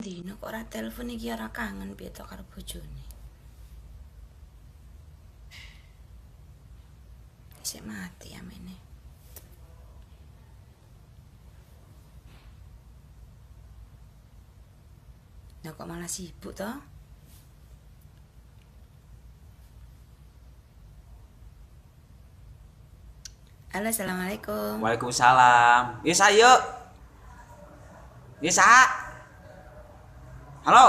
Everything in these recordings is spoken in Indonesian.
Dino kok ora telepon iki ora kangen piye to karo bojone. Isih mati amene. Nah kok malah sibuk toh? Halo, assalamualaikum. Waalaikumsalam. Yes, ayo. Yes, halo.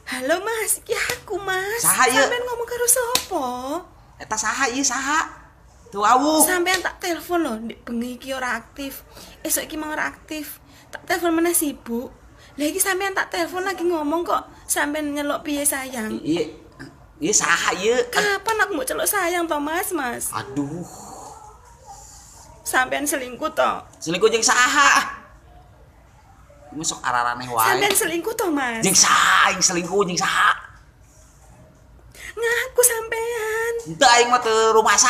Halo Mas, iki aku Mas. Saha ieu? Sampeyan ngomong karo sapa? Eta saha ieu saha? Tuh awu. Sampeyan tak telepon lho, ndek bengi iki ora aktif. Esuk iki mau ora aktif. Tak telepon meneh sibuk. Lah iki sampeyan tak telepon lagi ngomong kok sampeyan nyeluk piye sayang. Iya. Iya saha ieu? Kapan aku mau celuk sayang to Mas? Aduh. Sampeyan selingkuh to? Selingkuh jeung saha? Masuk araraneh wae. Sampeyan selingkuh to Mas? Jeung saha aing selingkuh jeung saha? Ngaku sampeyan. Henteu aing mah teu rumasa.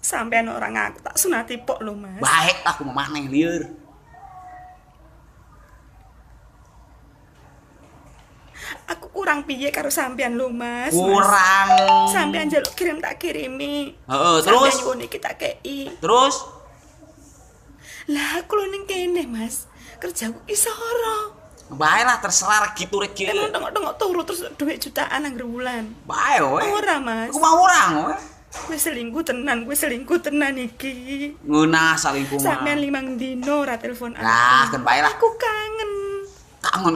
Sampeyan orang ngaku tak sunati pok lho Mas. Baik lah kumaha maneh lieur. Aku kurang piye karo sampeyan lho Mas. Kurang. Sampeyan njaluk kirim tak kirimi. Heeh, terus? Sampeyan nyuwun iki tak kei. Terus? Lah aku lho ning kene Mas. Kerjaku ki soro. Bae lah terserah gitu rek kieu. Emang tengok-tengok turu terus duit jutaan anggar bulan. Bae we. Ora Mas. Aku mah urang we. Kowe selingkuh tenan iki. Ngeunah salingkuh mah. Sampeyan 5 dino ora telepon aku. Nah, kan bae lah. Aku kangen.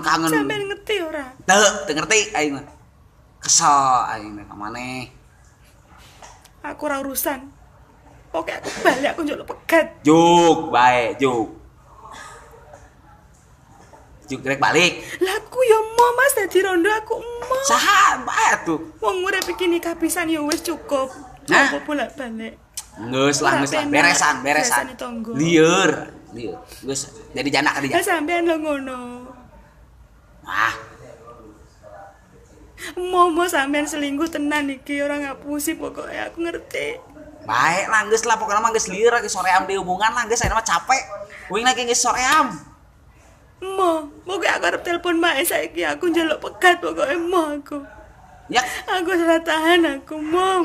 Kangen. Sampeyan ngerti ora? Teu ngerti aing mah. Kesel aing mah ka maneh. Aku ora urusan. Oke aku balik aku njaluk pegat. Juk, bae, juk. Juk rek balik. Lah aku ya mau Mas dadi rondo aku mau. Saha bae tuh. Wong urip iki nikah pisan ya wis cukup. Nah. Coba bolak-balik. Geus lah. Beresan. Beresane tonggo. Lieur. Geus jadi janda ka Lah dia. sampean lo ngono. Wah, Mau sampean selingkuh tenan iki ora ngapusi pokoknya aku ngerti. bae lah geus lah pokona mah geus lieur geus soream di hubungan lah geus ayeuna mah capek. Uing lagi geus soream. Pokoknya aku arep telepon mae saiki aku njaluk pegat pokoknya mau aku. Ya, Aku ora tahan aku mau.